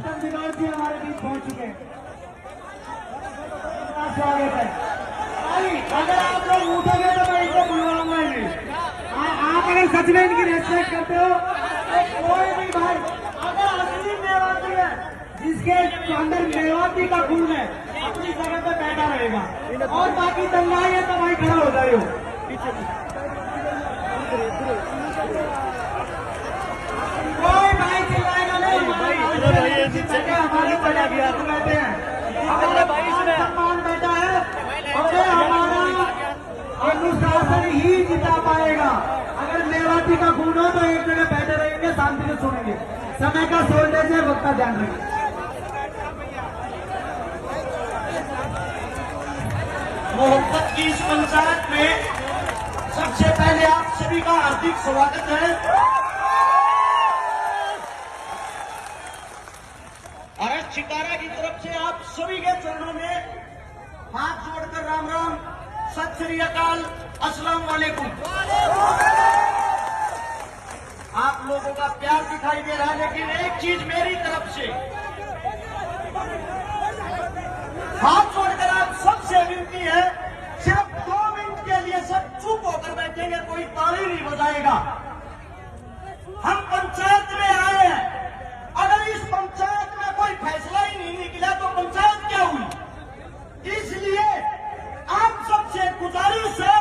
विनोद जी हमारे बीच पहुंच चुके हैं। स्वागत है भाई। अगर आप लोग उठोगे तो मैं इनको बुलवाऊंगा ही नहीं। आप अगर सच में इनकी रेस्पेक्ट करते हो तो कोई भी भाई अगर असली मेवाती है जिसके अंदर मेवाती का खून है अपनी जगह पे बैठा रहेगा और बाकी दंगाई है तो भाई खड़ा हो जाए हो। कोई भाई चिल्लाएगा नहीं। हमारी बना दिया बैठे हैं सम्मान बैठा है और हमारा अनुशासन ही जिता पाएगा। अगर मेवाती का खून हो तो एक जगह बैठे रहेंगे, शांति से सुनेंगे। समय का शोल्डेज है, वक्त का ध्यान रखें। मोहब्बत की इस पंचायत में सबसे पहले आप सभी का हार्दिक स्वागत है। अरस चिकारा की तरफ से आप सभी के चरणों में हाथ जोड़कर राम राम, सत श्री अकाल, अस्सलाम वालेकुम। आप लोगों का प्यार दिखाई दे रहा है, लेकिन एक चीज मेरी तरफ से हाथ जोड़कर आप सबसे विनती है, सिर्फ 2 मिनट के लिए सब चुप होकर बैठेंगे, कोई ताली नहीं बजाएगा। हम पंचायत में आए हैं, अगर इस पंचायत में कोई फैसला ही नहीं निकला तो पंचायत क्या हुई। इसलिए आप सबसे गुजारिश है,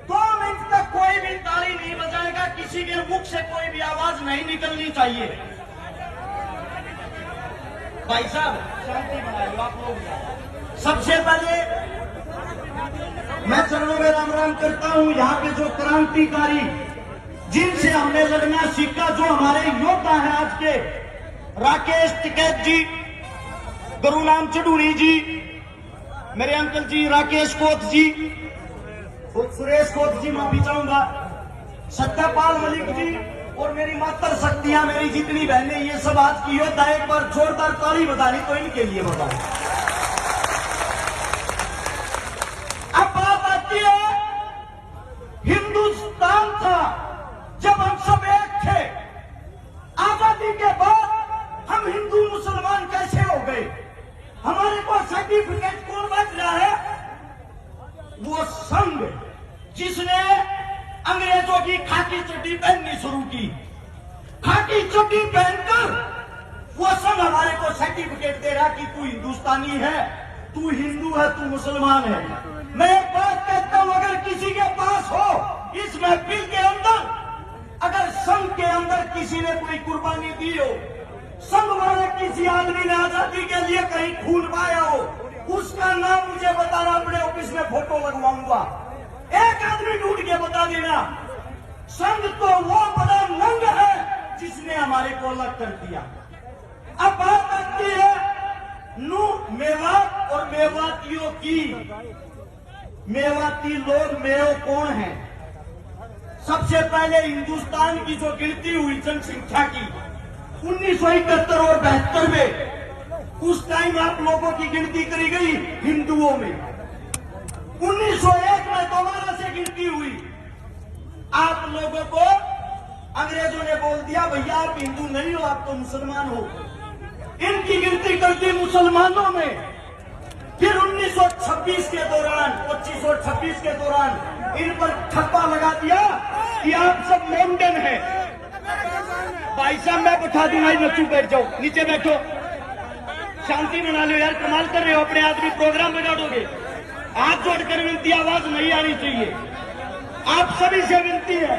2 मिनट तक कोई भी ताली नहीं बजाएगा, किसी के मुख से कोई भी आवाज नहीं निकलनी चाहिए। भाई साहब शांति बनाइए आप लोग। सबसे पहले मैं चरणों में राम राम करता हूं। यहाँ पे जो क्रांतिकारी जिनसे हमने लड़ना सीखा, जो हमारे योद्धा हैं आज के, राकेश टिकैत जी, गुरुनाम चढ़ूनी जी, मेरे अंकल जी राकेश कोत जी, सुरेश कोत जी, माफी चाहूंगा, सत्यपाल मलिक जी और मेरी मातर शक्तियां, मेरी जितनी बहनें, ये सब आज की योद्धा। एक बार जोरदार ताली बजानी तो इनके लिए बजाएं। अब बात आती है, हिंदुस्तान था जब हम सब एक थे, आजादी के बाद हम हिंदू मुसलमान कैसे हो गए। हमारे को सर्टिफिकेट कौन बांट रहा है? वो संघ जिसने अंग्रेजों की खाकी चड्डी पहननी शुरू की। खाकी चड्डी पहनकर वो संघ हमारे को सर्टिफिकेट दे रहा कि तू हिंदुस्तानी है, तू हिंदू है, तू मुसलमान है। मैं एक बात कहता हूं, अगर किसी के पास हो इस महफिल के अंदर, अगर संघ के अंदर किसी ने कोई कुर्बानी दी हो, संघ वाले किसी आदमी ने आजादी के लिए कहीं खून पाया हो, उसका नाम मुझे बताना, अपने ऑफिस में फोटो लगवाऊंगा। एक आदमी ढूंढ के बता देना। संघ तो वो बड़ा नंग है जिसने हमारे को अलग कर दिया। अब बात आती है मेवात और मेवातियों की। मेवाती लोग मेरे कौन है? सबसे पहले हिंदुस्तान की जो गिनती हुई जनसंख्या की 1971 और 72 में, उस टाइम आप लोगों की गिनती करी गई हिंदुओं में। 1901 में दोबारा से गिनती हुई। आप लोगों को अंग्रेजों ने बोल दिया, भैया आप हिंदू नहीं हो, आप तो मुसलमान हो। इनकी गिनती कर दी मुसलमानों में। फिर 1926 के दौरान, 2526 के दौरान इन पर ठप्पा लगा दिया कि आप सब मॉडर्न हैं। भाई साहब मैं बैठा दूंगा, बच्चों बैठ जाओ, नीचे बैठो, शांति बना लो यार, कमाल कर रहे हो, अपने आदमी प्रोग्राम बिगाड़ोगे। हाथ जोड़कर विनती, आवाज नहीं आनी चाहिए, आप सभी से विनती है।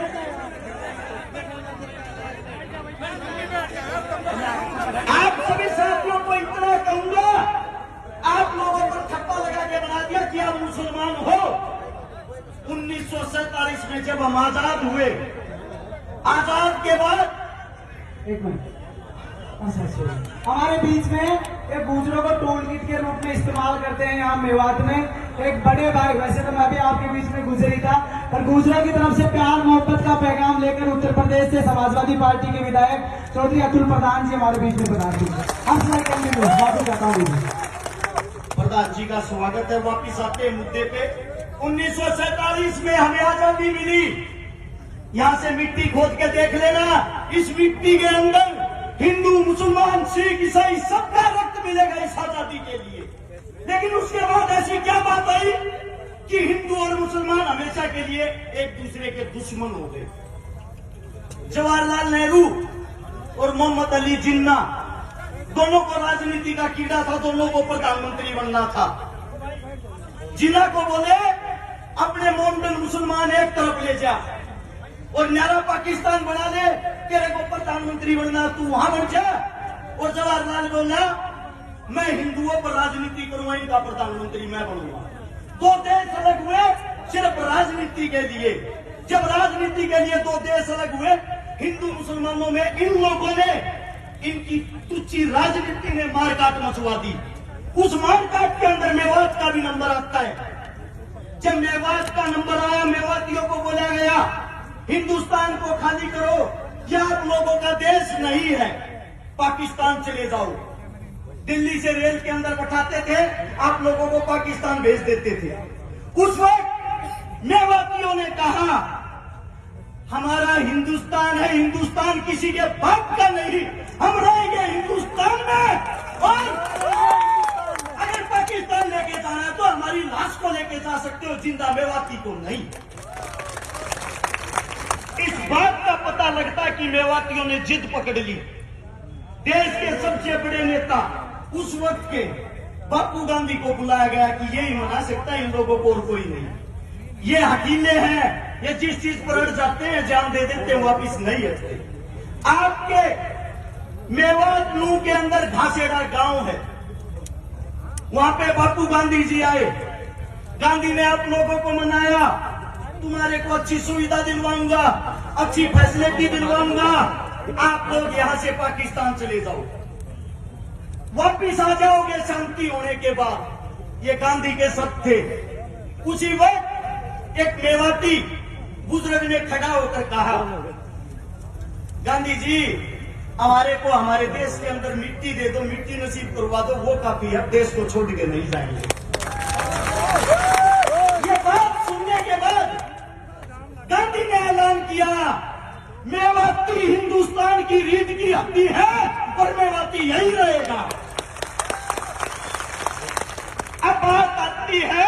आप सभी साथियों को इतना कहूंगा, आप लोगों को ठप्पा लगा के बना दिया कि आप मुसलमान हो। 1947 में जब हम आजाद हुए, आजाद के बाद एक मिनट, हमारे बीच में एक गुजरों को टोल किट के रूप में इस्तेमाल करते हैं। यहाँ मेवात में एक बड़े भाई, वैसे तो मैं भी आपके बीच में गुजरी था, पर गुजरों की तरफ से प्यार मोहब्बत का पैगाम लेकर उत्तर प्रदेश से समाजवादी पार्टी के विधायक चौधरी अतुल प्रधान जी हमारे बीच में प्रधान जी, हम स्वागत करता हूँ। प्रधान जी का स्वागत है। वापिस आते मुद्दे पे, 1947 में हमें आजादी मिली। यहाँ से मिट्टी खोद के देख लेना, इस मिट्टी के अंदर हिंदू मुसलमान सिख ईसाई सबका रक्त मिलेगा इस आजादी के लिए। लेकिन उसके बाद ऐसी क्या बात आई कि हिंदू और मुसलमान हमेशा के लिए एक दूसरे के दुश्मन हो गए। जवाहरलाल नेहरू और मोहम्मद अली जिन्ना दोनों को राजनीति का कीड़ा था, दोनों को प्रधानमंत्री बनना था। जिन्ना को बोले अपने मोमडन मुसलमान एक तरफ ले जा और न्यारा पाकिस्तान बना ले, तेरे को प्रधानमंत्री बनना, तू वहां बन जा। और जवाहरलाल बोला मैं हिंदुओं पर राजनीति करूंगा, इनका प्रधानमंत्री मैं बनूंगा। दो देश अलग हुए सिर्फ राजनीति के लिए। जब राजनीति के लिए दो देश अलग हुए, हिंदू मुसलमानों में इन लोगों ने इनकी तुच्छी राजनीति ने मारकाट मचवा दी। उस मारकाट के अंदर मेवात का भी नंबर आता है। जब मेवात का नंबर आया, मेवातियों को बोला गया हिंदुस्तान को खाली करो, यह आप लोगों का देश नहीं है, पाकिस्तान चले जाओ। दिल्ली से रेल के अंदर बैठाते थे, आप लोगों को पाकिस्तान भेज देते थे। उस वक्त मेवातियों ने कहा हमारा हिंदुस्तान है, हिंदुस्तान किसी के बाप का नहीं, हम रहेंगे हिंदुस्तान में। और अगर पाकिस्तान लेके जाना है तो हमारी लाश को लेके जा सकते हो, जिंदा मेवाती को नहीं। इस बात का पता लगता कि मेवातियों ने जिद पकड़ ली। देश के सबसे बड़े नेता उस वक्त के बापू गांधी को बुलाया गया कि यही मना सकता है इन लोगों को और कोई नहीं। ये हकीले हैं, ये जिस चीज पर अड़ जाते हैं जान दे देते हैं, वापिस नहीं हटते। आपके मेवात नू के अंदर घासेड़ा गांव है, वहां पे बापू गांधी जी आए। गांधी ने आप लोगों को मनाया, तुम्हारे को अच्छी सुविधा दिलवाऊंगा, अच्छी फैसिलिटी दिलवाऊंगा, आप लोग यहां से पाकिस्तान चले जाओ, वापिस आ जाओगे शांति होने के बाद। ये गांधी के शब्द थे। उसी वक्त एक मेवाती बुजुर्ग ने खड़ा होकर कहा गांधी जी हमारे को हमारे देश के अंदर मिट्टी दे दो, मिट्टी नसीब करवा दो, वो काफी है, देश को छोड़ के नहीं जाएंगे। ये बात सुनने के बाद गांधी ने ऐलान किया मेवाती हिंदुस्तान की रीढ़ की हड्डी है और मेवाती यही रहेगा। अब बात आती है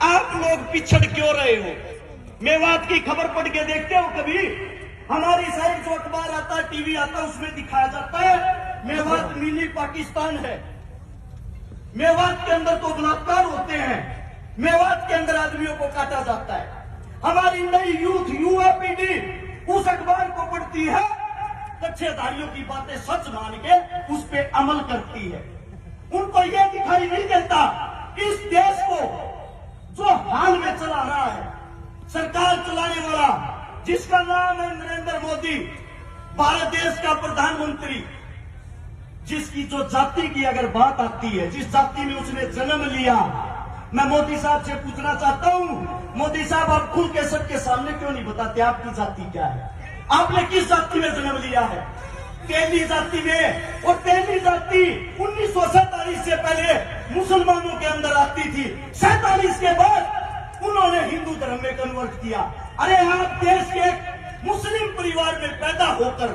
आप लोग पिछड़ क्यों रहे हो? मेवात की खबर पढ़ के देखते हो कभी? हमारी साइड जो अखबार आता है, टीवी आता है, उसमें दिखाया जाता है मेवात मिनी पाकिस्तान है। मेवात के अंदर तो बलात्कार होते हैं, मेवात के अंदर आदमियों को काटा जाता है। हमारी नई यूथ युवा पीढ़ी उस अखबार को पढ़ती है, कच्छेधारियों की बातें सच मान के उस पे अमल करती है। उनको यह दिखाई नहीं देता इस देश को जो हाल में चला रहा है, सरकार चलाने वाला जिसका नाम है नरेंद्र मोदी, भारत देश का प्रधानमंत्री, जिसकी जो जाति की अगर बात आती है, जिस जाति में उसने जन्म लिया, मैं मोदी साहब से पूछना चाहता हूं, मोदी साहब आप खुल के सबके सामने क्यों नहीं बताते आपकी जाति क्या है? आपने किस जाति में जन्म लिया है? तेली जाति में। और तेली जाति 1947 से पहले मुसलमानों के अंदर आती थी, 47 के बाद उन्होंने हिंदू धर्म में कन्वर्ट किया। अरे आप देश के मुस्लिम परिवार में पैदा होकर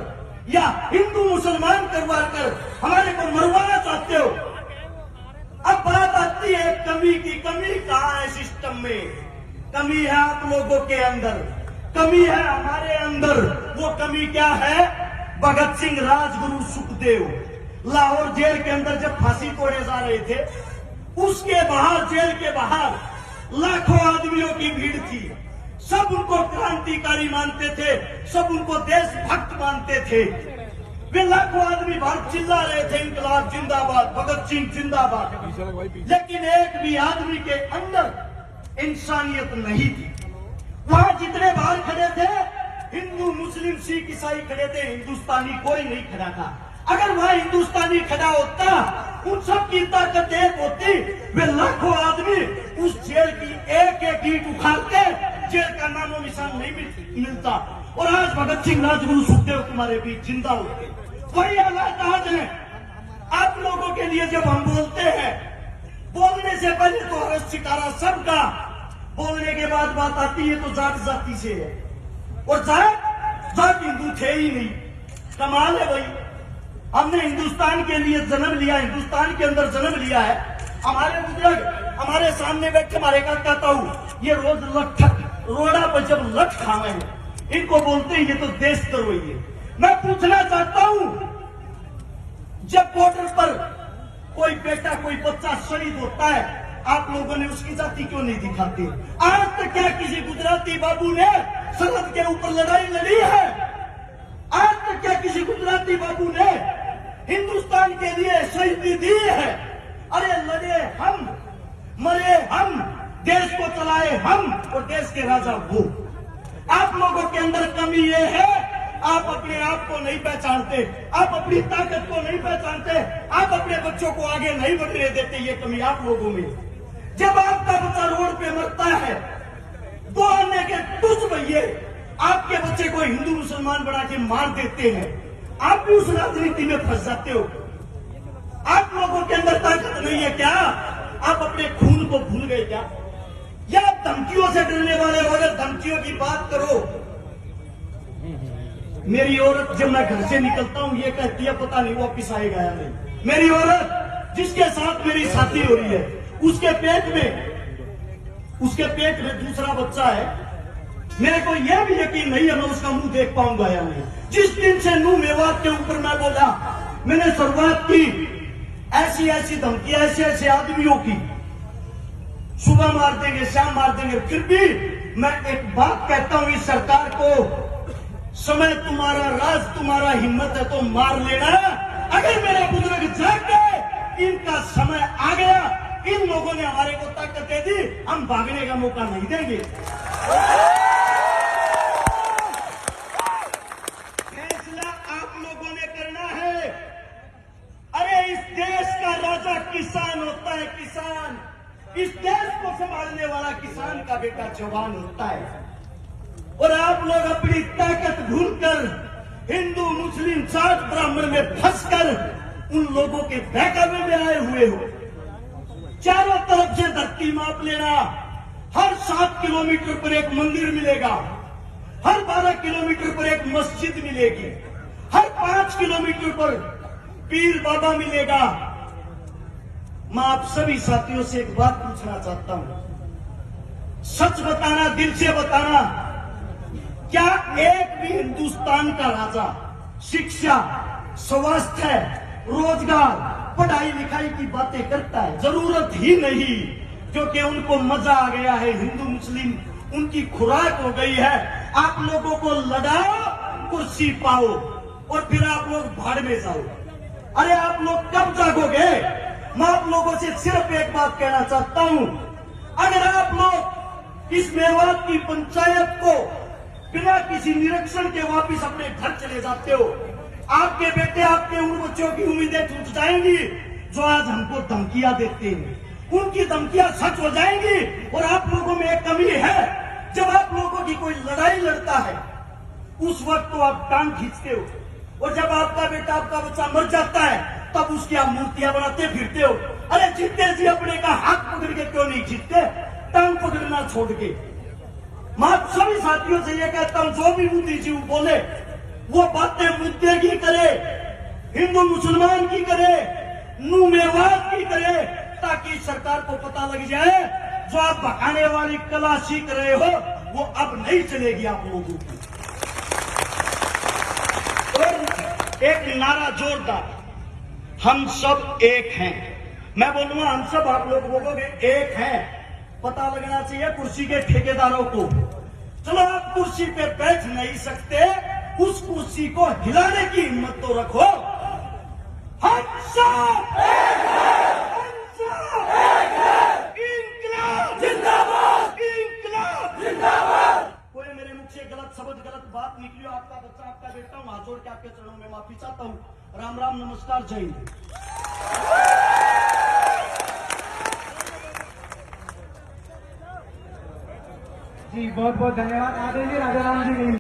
या हिंदू मुसलमान करवा कर हमारे को मरवाना चाहते हो। अब बात आती है कमी की। कमी कहाँ है सिस्टम में? कमी है आप लोगों के अंदर, कमी है हमारे अंदर। वो कमी क्या है? भगत सिंह, राजगुरु, सुखदेव लाहौर जेल के अंदर जब फांसी तोड़े जा रहे थे, उसके बाहर, जेल के बाहर लाखों आदमियों की भीड़ थी। सब उनको क्रांतिकारी मानते थे, सब उनको देशभक्त मानते थे। वे लाखों आदमी बाहर चिल्ला रहे थे इंकलाब जिंदाबाद, भगत सिंह जिंदाबाद। लेकिन एक भी आदमी के अंदर इंसानियत नहीं थी। वहां जितने बाहर खड़े थे, हिंदू, मुस्लिम, सिख, ईसाई खड़े थे, हिंदुस्तानी कोई नहीं खड़ा था। अगर वहां हिंदुस्तानी खड़ा होता, उन सब की ताकत एक होती, वे लाखों आदमी उस जेल की एक एक ईंट उखाड़ते, जेल का नामो निशान नहीं मिलता। और आज भगत सिंह, राजगुरु, सुखदेव तुम्हारे बीच जिंदा होते। वही हालात आज है आप लोगों के लिए। जब हम बोलते हैं, बोलने से पहले तो हर्ष शिकारा सबका, बोलने के बाद बात आती है तो जात जाति से है। और जात हिंदू थे ही नहीं। कमाल है भाई, हमने हिंदुस्तान के लिए जन्म लिया, हिंदुस्तान के अंदर जन्म लिया है। हमारे बुजुर्ग हमारे सामने बैठे हमारे का कहता हूं, ये रोज लठ रोड़ा पर जब लठ खावे इनको बोलते हैं ये तो देशद्रोही है। मैं पूछना चाहता हूं, जब बॉर्डर पर कोई बेटा कोई बच्चा शहीद होता है, आप लोगों ने उसकी जाति क्यों नहीं दिखाते? आज तक क्या किसी गुजराती बाबू ने सरहद के ऊपर लड़ाई लड़ी है? आज तक क्या किसी गुजराती बाबू ने हिंदुस्तान के लिए शहीदी दी है? अरे लड़े हम, मरे हम, देश को चलाए हम और देश के राजा वो। आप लोगों के अंदर कमी ये है, आप अपने आप को नहीं पहचानते, आप अपनी ताकत को नहीं पहचानते, आप अपने बच्चों को आगे नहीं बढ़ने देते। ये कमी आप लोगों में। जब आपका बच्चा रोड पे मरता है, 2 अन्य के तुझ भैये आपके बच्चे को हिंदू मुसलमान बना के मार देते हैं, आप भी उस राजनीति में फंस जाते हो। आप लोगों के अंदर ताकत नहीं है क्या? आप अपने खून को भूल गए क्या? या आप धमकियों से डरने वाले हो? अगर धमकियों की बात करो, मेरी औरत जब मैं घर से निकलता हूं ये कहती है पता नहीं वापिस आएगा या नहीं। मेरी औरत जिसके साथ मेरी शादी हो रही है, उसके पेट में दूसरा बच्चा है, मेरे को यह भी यकीन नहीं है मैं उसका मुंह देख पाऊंगा या नहीं। जिस दिन से नूह मेवात के ऊपर मैं बोला, मैंने शुरुआत की ऐसी ऐसी धमकियां ऐसे ऐसे आदमियों की, सुबह मार देंगे शाम मार देंगे, फिर भी मैं एक बात कहता हूं इस सरकार को, समय तुम्हारा राज तुम्हारा हिम्मत है तो मार लेना। अगर मेरा बुजुर्ग जाग गए, इनका समय आ गया, इन लोगों ने हमारे को ताकत दे दी, हम भागने का मौका नहीं देंगे। फैसला आप लोगों ने करना है। अरे इस देश का राजा किसान होता है, किसान। इस देश को संभालने वाला किसान का बेटा जवान होता है। और आप लोग अपनी ताकत भूलकर हिंदू मुस्लिम जाट ब्राह्मण में फंसकर उन लोगों के बहकावे में आए हुए हो। चारों तरफ से धरती माप लेना, हर 7 किलोमीटर पर एक मंदिर मिलेगा, हर 12 किलोमीटर पर एक मस्जिद मिलेगी, हर 5 किलोमीटर पर पीर बाबा मिलेगा। मैं आप सभी साथियों से एक बात पूछना चाहता हूं, सच बताना, दिल से बताना, क्या एक भी हिंदुस्तान का राजा शिक्षा, स्वास्थ्य, रोजगार, पढ़ाई लिखाई की बातें करता है? जरूरत ही नहीं, क्योंकि उनको मजा आ गया है। हिंदू मुस्लिम उनकी खुराक हो गई है। आप लोगों को लड़ाओ, कुर्सी पाओ और फिर आप लोग भाड़ में जाओ। अरे आप लोग कब जागोगे? मैं आप लोगों से सिर्फ एक बात कहना चाहता हूं, अगर आप लोग इस मेवात की पंचायत को बिना किसी निरीक्षण के वापिस अपने घर चले जाते हो, आपके बेटे आपके उन बच्चों की उम्मीदें टूट जाएंगी जो आज हमको धमकियां देते हैं। उनकी धमकियां सच हो जाएंगी। और आप लोगों में एक कमी है, जब आप लोगों की कोई लड़ाई लड़ता है उस वक्त तो आप टांग खींचते हो, और जब आपका बेटा आपका बच्चा मर जाता है तब उसकी आप मूर्तियां बनाते फिरते हो। अरे जीते जी अपने का हाथ पकड़ के क्यों नहीं खींचते, टांग पकड़ना छोड़ के? मैं सभी साथियों से यह कहता हूं, जो भी बुद्धिजीवी बोले वो बातें मुद्दे की करे, हिंदू मुसलमान की करे, नूह मेवात की करे, ताकि सरकार को पता लग जाए जो आप भगाने वाली कला सीख रहे हो वो अब नहीं चलेगी आप लोगों की। और एक नारा जोरदार, हम सब एक हैं। मैं बोलूंगा हम सब, आप लोग बोलोगे एक हैं। पता लगना चाहिए कुर्सी के ठेकेदारों को। चलो आप कुर्सी पे बैठ नहीं सकते, उस कुर्सी को हिलाने की हिम्मत तो रखो। हम सब एक हैं, हम सब एक हैं। इंकलाब जिंदाबाद, इंकलाब जिंदाबाद। कोई मेरे मुख से गलत शब्द गलत बात निकली हो, आपका बच्चा आपका बेटा हूं, हाथ जोड़ के आपके चरणों में माफी चाहता हूं। राम राम, नमस्कार, जय हिंद। जी बहुत बहुत धन्यवाद आदरणीय राजा राम जी।